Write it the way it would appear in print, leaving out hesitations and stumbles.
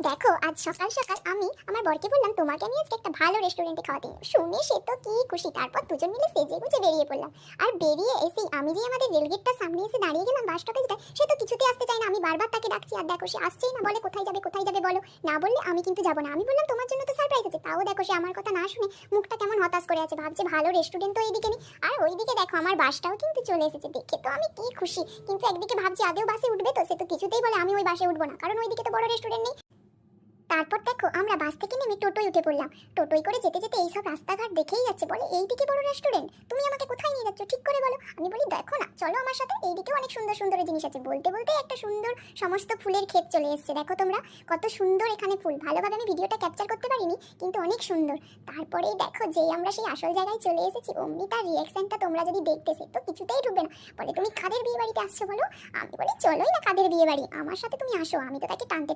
দেখো আজ সকাল সকাল আমি আমার বরকে বললাম তোমাকে আমি আজকে একটা ভালো রেস্টুরেন্টে খাওয়াতে নিয়ে শুনে সে তো কি খুশি। তারপর দুজন মিলে সেজে গুজে বেরিয়ে পড়লাম। আর বেরিয়ে এসেই আমি যে আমাদের রেলগেটটার সামনে এসে দাঁড়িয়ে গেলাম বাস স্টপেজটা, সে তো কিছুতেই আসতে চায় না। আমি বারবার তাকে ডাকছি আর দেখো সে আসছেই না। বলে কোথায় যাবে বলো, না বললে আমি কিন্তু যাবো না। আমি বললাম তোমার জন্য তো সারপ্রাইজ আছে, তাও দেখো সে আমার কথা না শুনে মুখটা কেমন হতাশ করে আছে, ভাবছে ভালো রেস্টুরেন্ট তো এইদিকে নেই। আর ওইদিকে দেখো আমার বাসটাও কিন্তু চলে এসেছে, দেখে তো আমি কি খুশি। কিন্তু একদিকে ভাবছি আদেও বাসে উঠবে তো, সে তো কিছুতেই বলে আমি ওই বাসে উঠবো না, কারণ ওইদিকে তো বড় রেস্টুরেন্ট নেই। তারপর দেখো আমরা বাস থেকে নেমে টোটোয় উঠে পড়লাম। টোটোয় করে যেতে যেতে এইসব রাস্তাঘাট দেখেই যাচ্ছে, বলে এইদিকে বড় রেস্টুরেন্ট, তুমি আমাকে কোথায় নিয়ে যাচ্ছ ঠিক করে বলো। আমি বলি দেখো না, চলো আমার সাথে, এইদিকেও অনেক সুন্দর সুন্দর জিনিস আছে। বলতে বলতে একটা সুন্দর সমস্ত ফুলের ক্ষেত চলে এসেছে। দেখো তোমরা কত সুন্দর এখানে ফুল, ভালোভাবে আমি ভিডিওটা ক্যাপচার করতে পারিনি কিন্তু অনেক সুন্দর। তারপরেই দেখো যেই আমরা সেই আসল জায়গায় চলে এসেছি, অমনি তার রিয়াকশনটা তোমরা যদি দেখতে, সে তো কিছুতেই ঢুকবে না। বলে তুমি কাদের বিয়ে বাড়িতে আসছো বলো। আমি বলি চলোই না কাদের বিয়ে বাড়ি, আমার সাথে তুমি আসো। আমি তো তাকে টানতে